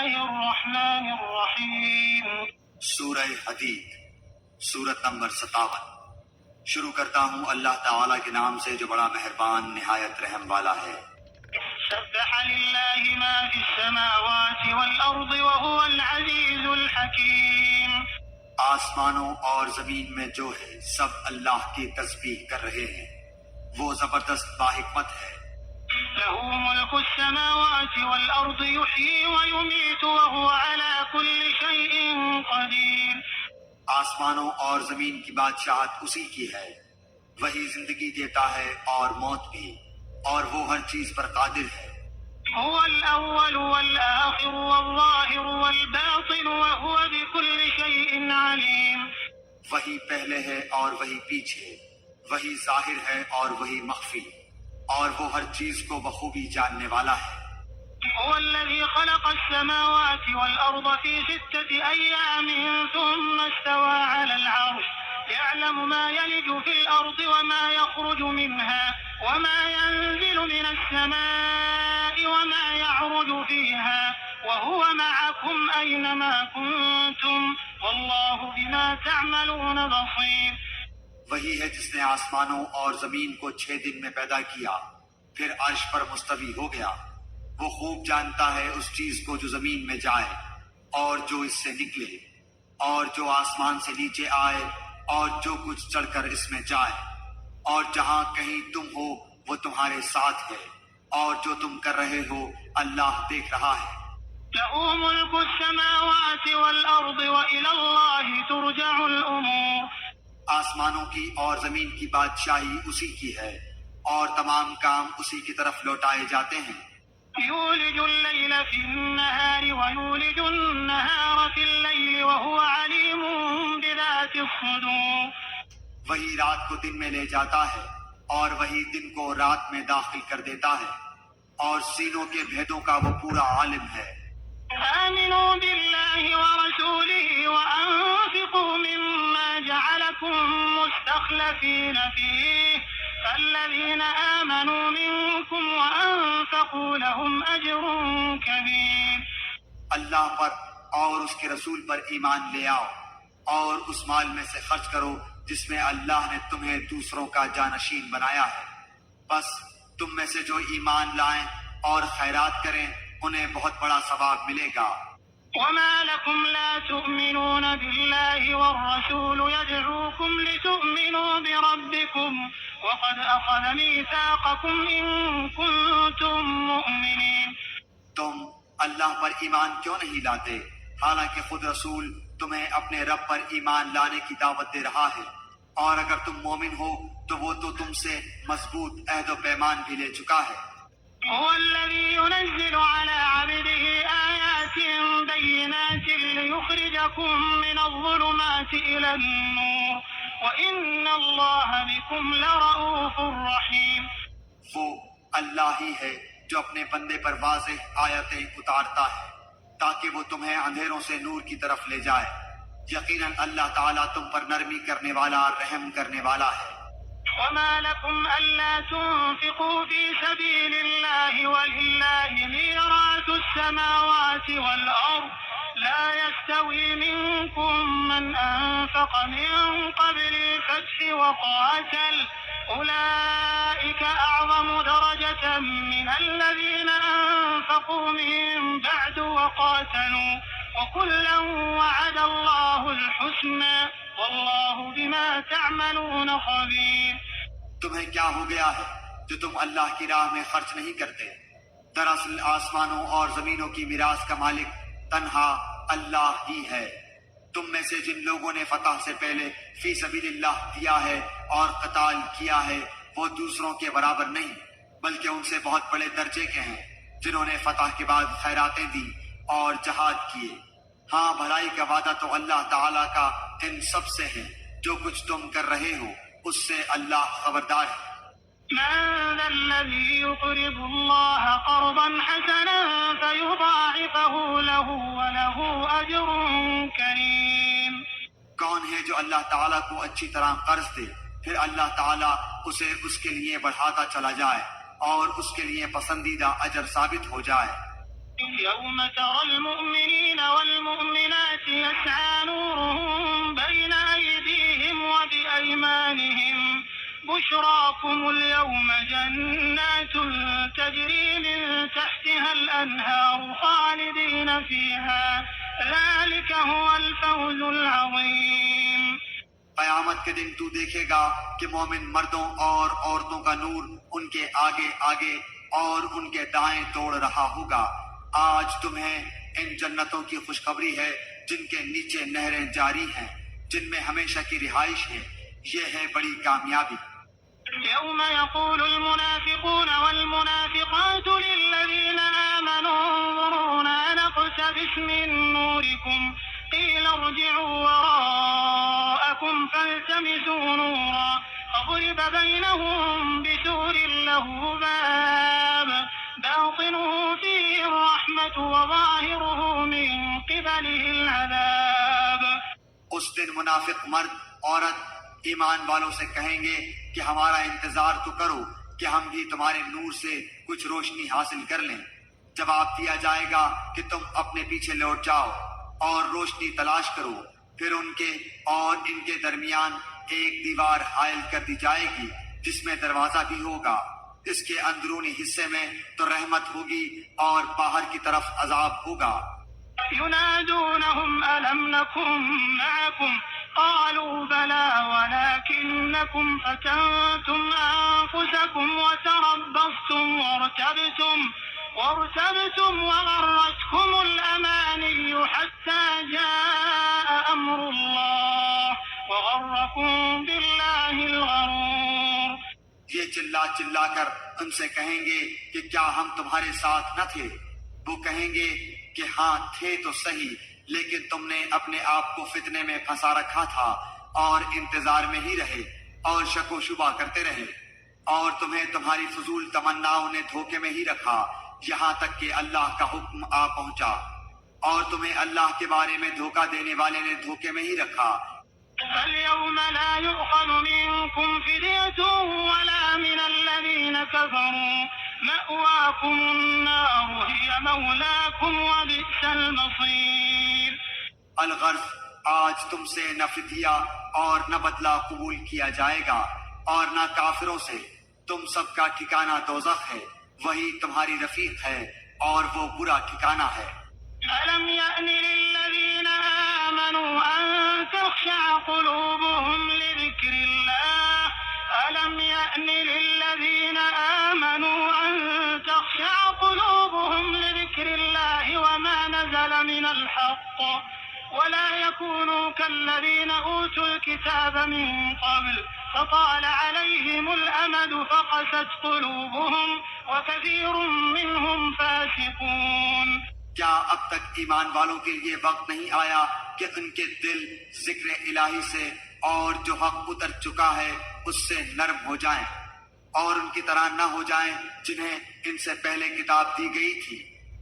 الله الرحمن الرحيم سورہ حدید سورت نمبر 57۔ شروع کرتا ہوں اللہ تعالیٰ کے نام سے جو بڑا مہربان نہایت رحم والا ہے۔ سبح لله ما في السماوات والأرض وهو العزيز الحكيم۔ آسمانوں اور زمین میں جو ہے سب اللہ کی تسبیح کر رہے ہیں، وہ زبردست باحکمت ہے۔ له ملك السماوات والأرض يحيي ويميت وهو على كل شيء قدير۔ آسمانوں اور زمین کی بادشاہت اسی کی ہے، وہی زندگی دیتا ہے اور موت بھی، اور وہ ہر چیز پر قادر ہے۔ هو الأول والآخر والظاهر والباطن وهو بكل شيء عليم۔ وہی پہلے ہے اور وہی پیچھے، وہی ظاہر ہے اور وہی مخفی، اور وہ ہر چیز کو بخوبی جاننے والا ہے۔ هو الذي خلق السماوات والأرض في 6 أيام ثم استوى على العرش يعلم ما يلج في الأرض وما يخرج منها وما ينزل من السماء وما يعرج فيها وهو معكم أينما كنتم والله بما تعملون بصير۔ وہی ہے جس نے آسمانوں اور زمین کو 6 دن میں پیدا کیا، پھر عرش پر مستوی ہو گیا۔ وہ خوب جانتا ہے اس چیز کو جو زمین میں جائے اور جو اس سے نکلے، اور جو آسمان سے نیچے آئے اور جو کچھ چڑھ کر اس میں جائے، اور جہاں کہیں تم ہو وہ تمہارے ساتھ ہے، اور جو تم کر رہے ہو اللہ دیکھ رہا ہے۔ له ملك السماوات والأرض وإلى الله ترجع الأمور۔ آسمانوں کی اور زمین کی بادشاہی اسی کی ہے، اور تمام کام اسی کی طرف لوٹائے جاتے ہیں۔ يولج الليل في النهار ويولج النهار في الليل وهو عليم بذات الصدور۔ وہی رات کو دن میں لے جاتا ہے اور وہی دن کو رات میں داخل کر دیتا ہے، اور سینوں کے بھیدوں کا وہ پورا عالم ہے۔ آمنوا بالله ورسوله وأنفقوا مما جعلكم مستخلفين فيه فالذين آمنوا منكم وأنفقوا لهم أجر كبير۔ اللہ پر اور اس کے رسول پر ایمان لے آؤ، اور اس مال میں سے خرچ کرو جس میں اللہ نے تمہیں دوسروں کا جانشین بنایا ہے۔ بس تم میں سے جو ایمان لائیں اور خیرات کریں انہیں بہت بڑا ثواب ملے گا۔ وما لكم لا تؤمنون بالله والرسول يدعوكم لتؤمنوا بربكم وقد أخذ ميثاقكم إن كنتم مؤمنين۔ تم اللہ پر ایمان کیوں نہیں لاتے حالانکہ خود رسول تمہیں اپنے رب پر ایمان لانے کی دعوت دے رہا ہے، اور اگر تم مومن ہو تو وہ تو تم سے مضبوط عہد و پیمان بھی لے چکا ہے۔ هو الذي ينزل على عبده آيات بينات ليخرجكم من الظلمات إلى النور وإن الله بكم لرؤوف رحيم۔ وہ اللہ ہی ہے جو اپنے بندے پر واضح آیتیں اتارتا ہے تاکہ وہ تمہیں اندھیروں سے نور کی طرف لے جائے۔ یقیناً اللہ تعالیٰ تم پر نرمی کرنے والا رحم کرنے والا ہے۔ وما لكم ألا تنفقوا في سبيل الله ولله ميراث السماوات والأرض لا يستوي منكم من أنفق من قبل الفتح وقاتل أولئك أعظم درجة من الذين أنفقوا من بعد وقاتلوا وكلا وعد الله الحسنى والله بما تعملون خبير۔ تمہیں کیا ہو گیا ہے جو تم اللہ کی راہ میں خرچ نہیں کرتے؟ دراصل آسمانوں اور زمینوں کی میراث کا مالک تنہا اللہ ہی ہے۔ تم میں سے جن لوگوں نے فتح سے پہلے فی سبیل اللہ دیا ہے اور قتال کیا ہے وہ دوسروں کے برابر نہیں، بلکہ ان سے بہت بڑے درجے کے ہیں جنہوں نے فتح کے بعد خیراتیں دی اور جہاد کیے۔ ہاں، بھلائی کا وعدہ تو اللہ تعالیٰ کا ان سب سے ہے، جو کچھ تم کر رہے ہو اس سے اللہ خبردار ہے۔ من ذا الذي يقرض الله قرضا حسنا فيضاعفه له وله أجر كريم۔ کون ہے جو اللہ تعالیٰ کو اچھی طرح قرض دے پھر اللہ تعالیٰ اسے اس کے لیے بڑھاتا چلا جائے اور اس کے لیے پسندیدہ اجر ثابت ہو جائے۔ يوم ترى المؤمنين والمؤمنات يسعى نورهم بين أيديهم وبأيمانهم بشراكم اليوم جنات تجري من تحتها الأنهار خالدين فيها ذلك هو الفوز العظيم. قیامت کے دن تو دیکھے گا کہ مومن مردوں اور عورتوں کا نور ان کے آگے آگے اور ان کے دائیں دوڑ رہا ہوگا. آج تمہیں ان جنتوں کی خوشخبری ہے جن کے نیچے نہریں جاری ہیں جن میں ہمیشہ کی رہائش ہے. یہ ہے بڑی کامیابی. يوم يقول المنافقون والمنافقات للذين آمنوا انظرونا نقتبس من نوركم قيل ارجعوا وراءكم فالتمسوا نورا فضرب بينهم بسور له باب باطنه فيه الرحمة وظاهره من قبله العذاب. اس دن منافق مرد عورت ایمان والوں سے کہیں گے کہ ہمارا انتظار تو کرو کہ ہم بھی تمہارے نور سے کچھ روشنی حاصل کر لیں. جواب دیا جائے گا کہ تم اپنے پیچھے لوٹ جاؤ اور روشنی تلاش کرو. پھر ان کے اور ان کے درمیان ایک دیوار حائل کر دی جائے گی جس میں دروازہ بھی ہوگا. اس کے اندرونی حصے میں تو رحمت ہوگی اور باہر کی طرف عذاب ہوگا. ينادونهم ألم نكن معكم قالوا بلى ولكنكم فتنتم أنفسكم وتربصتم وارتبتم وغرتكم الأماني حتى جاء أمر الله وغركم بالله الغرور. یہ چلا چلا کر ان سے کہیں گے کہ کیا ہم تمہارے ساتھ نہ تھے؟ وہ کہیں گے کہ ہاں تھے تو صحیح، لیکن تم نے اپنے آپ کو فتنے میں پھنسا رکھا تھا اور انتظار میں ہی رہے اور شک و شبہ کرتے رہے اور تمہیں تمہاری فضول تمناؤں نے دھوکے میں ہی رکھا یہاں تک کہ اللہ کا حکم آ پہنچا اور تمہیں اللہ کے بارے میں دھوکہ دینے والے نے دھوکے میں ہی رکھا. فاليوم لا يؤخذ منكم فدية ولا من الذين كفروا مأواكم النار هي مولاكم وبئس المصير. الغرض آج تم سے نہ فدیہ اور نہ بدلہ قبول کیا جائے گا اور نہ کافروں سے. تم سب کا ٹھکانہ دوزخ ہے، وہی تمہاری رفیق ہے اور وہ برا ٹھکانہ ہے. ألم يأن للذين آمنوا أن تخشع قلوبهم لذكر الله ألم يأن للذين آمنوا أن تخشع قلوبهم لذكر الله وما نزل من الحق ولا يكونوا كالذين أوتوا الكتاب من قبل فطال عليهم الأمد فقست قلوبهم وكثير منهم فاسقون. کیا اب تک ایمان والوں کے لیے وقت نہیں آیا کہ ان کے دل ذکر الہی سے اور جو حق اتر چکا ہے اس سے نرم ہو جائیں اور ان کی طرح نہ ہو جائیں جنہیں ان سے پہلے کتاب دی گئی تھی.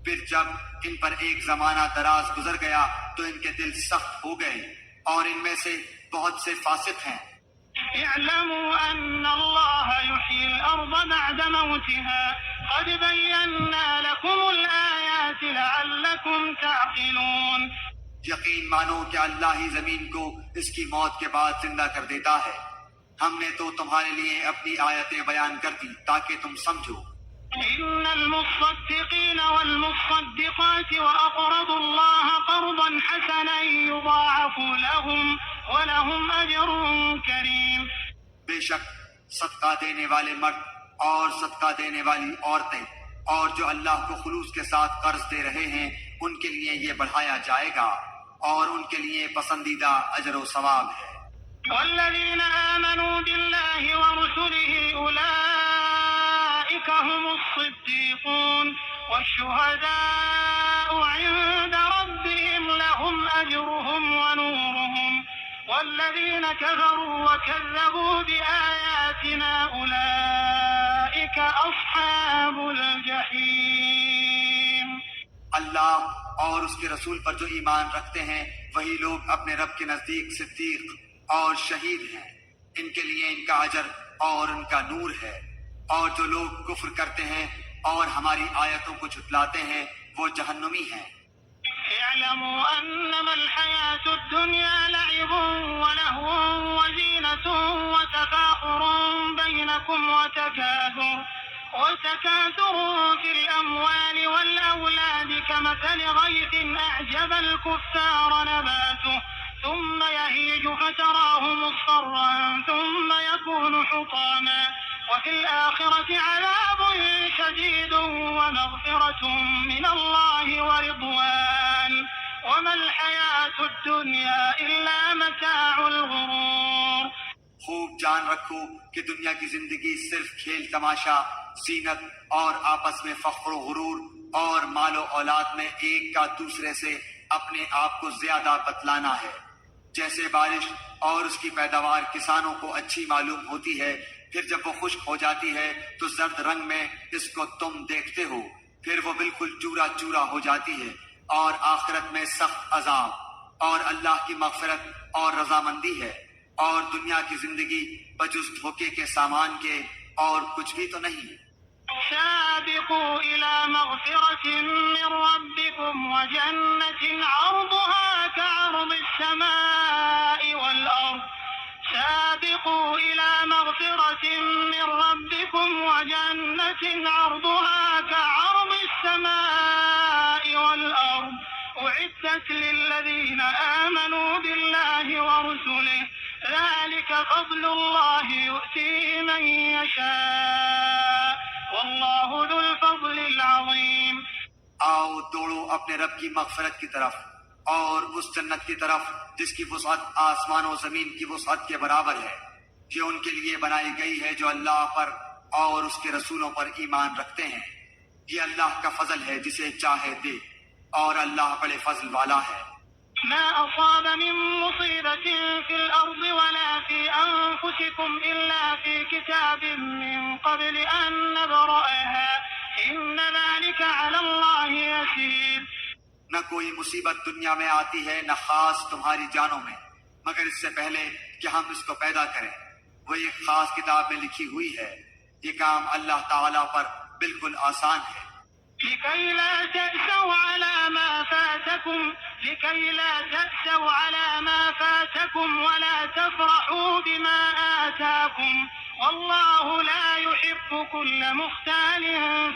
پھر جب ان پر ایک زمانہ دراز گزر گیا تو ان کے دل سخت ہو گئے اور ان میں سے بہت سے فاسق ہیں. اعلموا ان اللہ يحيي الارض بعد موتها قد بينا لكم الآيات لعلكم تعقلون. یقین مانو کہ اللہ ہی زمین کو اس کی موت کے بعد زندہ کر دیتا ہے. ہم نے تو تمہارے لیے اپنی آیتیں بیان کر دی تاکہ تم سمجھو. ان المصدقين والمصدقات واقرضوا الله قرضا حسنا يضاعف لهم ولهم اجر كريم. بے شک صدقہ دینے والے مرد اور صدقہ دینے والی عورتیں اور جو اللہ کو خلوص کے ساتھ قرض دے رہے ہیں ان کے لیے یہ بڑھایا جائے گا اور ان کے لیے پسندیدہ اجر و ثواب ہے. والذين آمنوا بالله ورسله أولئك هم الصديقون والشهداء عند ربهم لهم أجرهم ونورهم والذين كفروا وكذبوا بآياتنا أولئك أصحاب الجحيم. اللہ اور اس کے رسول پر جو ایمان رکھتے ہیں وہی لوگ اپنے رب کے نزدیک صدیق اور شہید ہیں. ان کے لیے ان کا اجر اور ان کا نور ہے. اور جو لوگ کفر کرتے ہیں اور ہماری آیتوں کو جھٹلاتے ہیں وہ جہنمی ہیں۔ اعلموا انما الحياة الدنيا لعب ولهو وزينة وتفاخر بينكم وتكاثر في الأموال والأولاد كمثل غيث أعجب الكفار نباته ثم يهيج فتراه مصفرا ثم يكون حطاما وفي الآخرة عذاب شديد ومغفرة من الله ورضوان وما الحياة الدنيا إلا متاع الغرور۔ خوب جان رکھو کہ دنیا کی زندگی صرف کھیل تماشا، زینت اور آپس میں فخر و غرور اور مال و اولاد میں ایک کا دوسرے سے اپنے آپ کو زیادہ بتلانا ہے۔ جیسے بارش اور اس کی پیداوار کسانوں کو اچھی معلوم ہوتی ہے، پھر جب وہ خشک ہو جاتی ہے تو زرد رنگ میں اس کو تم دیکھتے ہو، پھر وہ بالکل چورا چورا ہو جاتی ہے، اور آخرت میں سخت عذاب اور اللہ کی مغفرت اور رضامندی ہے، اور دنیا کی زندگی بجز دھوکے کے سامان کے اور کچھ بھی تو نہیں۔ سابقوا إلى مغفرة من ربكم وجنة عرضها كعرض السماء والأرض سابقوا إلى مغفرة من ربكم وجنة عرضها كعرض السماء والأرض أعدت للذين آمنوا بالله ورسله ذلك فضل الله يؤتيه من يشاء والله ذو الفضل العظيم۔ آؤ دوڑو اپنے رب کی مغفرت کی طرف اور اس جنت کی طرف جس کی وسعت آسمان و زمین کی وسعت کے برابر ہے، یہ ان کے لیے بنائی گئی ہے جو اللہ پر اور اس کے رسولوں پر ایمان رکھتے ہیں۔ یہ اللہ کا فضل ہے جسے چاہے دے، اور اللہ بڑے فضل والا ہے۔ ما أصاب من مصيبة في الأرض ولا في أنفسكم إلا في كتاب من قبل أن نبرأها إن ذلك على الله يسير۔ نہ کوئی مصیبت دنیا میں آتی ہے، نہ خاص تمہاری جانوں میں، مگر اس سے پہلے کہ ہم اس کو پیدا کریں، وہ ایک خاص کتاب میں لکھی ہوئی ہے۔ یہ کام اللہ تعالیٰ پر بالکل آسان ہے۔ لكي لا تأسوا على ما فاتكم ولا تفرحوا بما آتاكم والله لا يحب كل مختال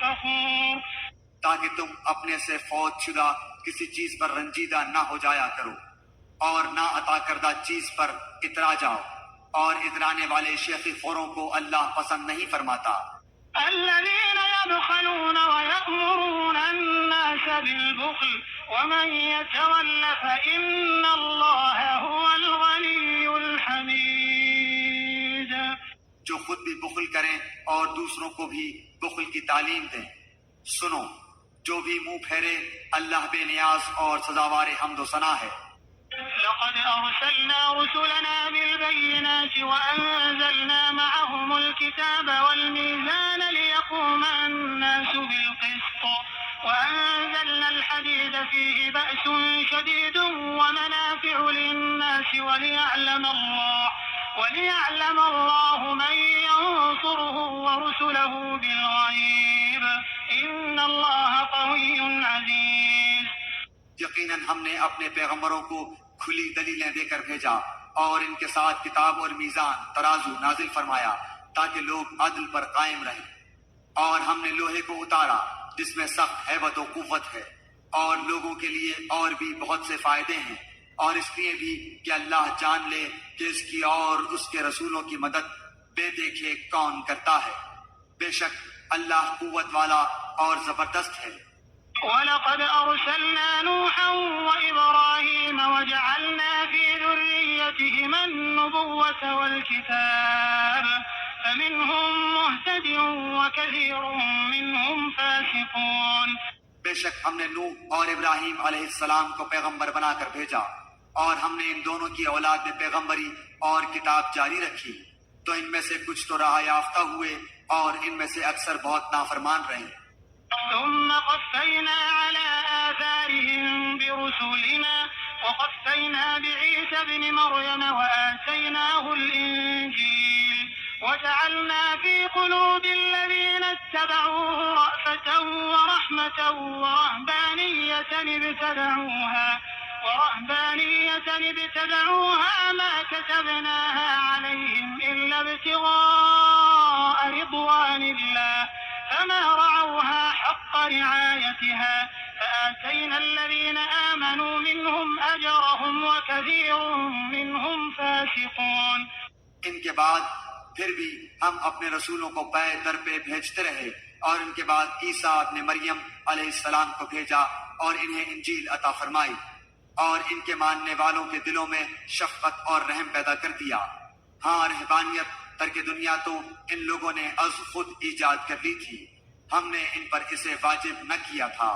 فخور۔ تاکہ تم اپنے سے فوت شدہ کسی چیز پر رنجیدہ نہ ہو جایا کرو اور نہ عطا کردہ چیز پر اترا جاؤ، اور اترانے والے شیخی خوروں کو اللہ پسند نہیں فرماتا۔ الذين يبخلون ويأمرون الناس بالبخل ومن يتول فإن الله هو الغني الحميد۔ جو خود بھی بخل کریں اور دوسروں کو بھی بخل کی تعلیم دیں۔ سنو، جو بھی منہ پھیرے اللہ بے نیاز اور سزاوار حمد و ثنا ہے۔ لقد أرسلنا رسلنا بالبينات وأنزلنا معهم الكتاب والميزان ليقوم الناس بالقسط وأنزلنا الحديد فيه بأس شديد ومنافع للناس وليعلم الله من ينصره ورسله بالغيب إن الله قوي عزيز۔ یقیناً ہم نے اپنے پیغمبروں کو کھلی دلیلیں دے کر بھیجا اور ان کے ساتھ کتاب اور میزان ترازو نازل فرمایا تاکہ لوگ عدل پر قائم رہیں، اور ہم نے لوہے کو اتارا جس میں سخت ہیبت و قوت ہے، اور لوگوں کے لیے اور بھی بہت سے فائدے ہیں، اور اس لیے بھی کہ اللہ جان لے کہ اس کی اور اس کے رسولوں کی مدد بے دیکھے کون کرتا ہے۔ بے شک اللہ قوت والا اور زبردست ہے۔ وَلَقَدْ أَرْسَلْنَا نُوحًا وَإِبْرَاهِيمَ وَجَعَلْنَا فِي ذُرِّيَّتِهِمَا النُّبُوَّةَ وَالْكِتَابَ فَمِنْهُمْ مُهْتَدٍ وَكَثِيرٌ مِّنْهُمْ فَاسِقُونَ۔ بے شک ہم نے نوح اور ابراہیم علیہ السلام کو پیغمبر بنا کر بھیجا، اور ہم نے ان دونوں کی اولاد میں پیغمبری اور کتاب جاری رکھی، تو ان میں سے کچھ تو راہ یافتہ ہوئے اور ان میں سے اکثر بہت نافرمان رہے۔ ثم قفينا على آثارهم برسلنا وقفينا بعيسى ابن مريم وآتيناه الإنجيل وجعلنا في قلوب الذين اتبعوه رأفة ورحمة ورهبانية ابتدعوها ما كتبناها عليهم إلا ابتغاء رضوان الله فما رعوها حق رعايتها فآتينا الذين آمنوا منهم أجرهم وكثير منهم فاسقون. ان کے بعد پھر بھی ہم اپنے رسولوں کو پے در پہ بھیجتے رہے، اور ان کے بعد عیسیٰ ابن مریم علیہ السلام کو بھیجا اور انہیں انجیل عطا فرمائی، اور ان کے ماننے والوں کے دلوں میں شفقت اور رحم پیدا کر دیا۔ ہاں، رہبانیت ترک دنیا تو ان لوگوں نے از خود ایجاد کر لی تھی، ہم نے ان پر اسے واجب نہ کیا تھا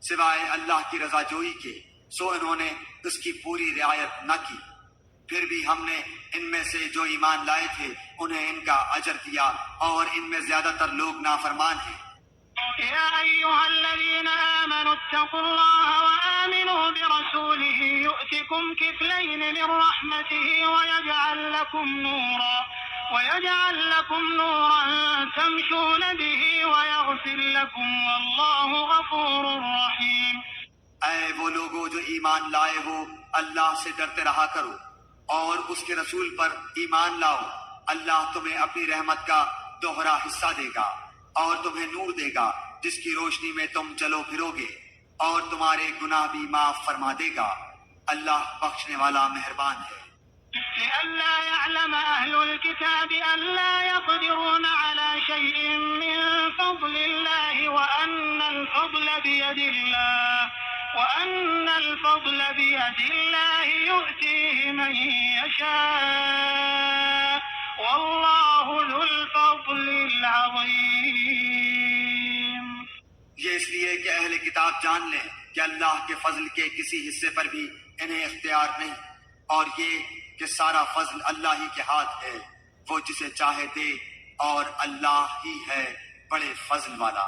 سوائے اللہ کی رضا جوئی کے، سو انہوں نے اس کی پوری رعایت نہ کی۔ پھر بھی ہم نے ان میں سے جو ایمان لائے تھے انہیں ان کا اجر دیا، اور ان میں زیادہ تر لوگ نافرمان ہیں۔ يا أيها الذين آمنوا اتقوا الله وآمنوا برسوله يؤتكم كفلين من رحمته ويجعل لكم نورا تمشون به ويغفر لكم والله غفور رحيم. اے وہ لوگو جو ایمان لائے ہو، اللہ سے ڈرتے رہا کرو اور اس کے رسول پر ایمان لاؤ، اللہ تمہیں اپنی رحمت کا دوہرا حصہ دے گا اور تمہیں نور دے گا جس کی روشنی میں تم چلو پھرو گے، اور تمہارے گناہ بھی معاف فرما دے گا، اللہ بخشنے والا مہربان ہے۔ لئلا يعلم أهل الكتاب ألا يقدرون على شيء من فضل الله وأن الفضل بيد الله يؤتيه من يشاء والله ذو الفضل العظيم. یہ اس لیے کہ اہل کتاب جان لیں کہ اللہ کے فضل کے کسی حصے پر بھی انہیں اختیار نہیں، اور یہ کہ سارا فضل اللہ ہی کے ہاتھ ہے، وہ جسے چاہے دے، اور اللہ ہی ہے بڑے فضل والا۔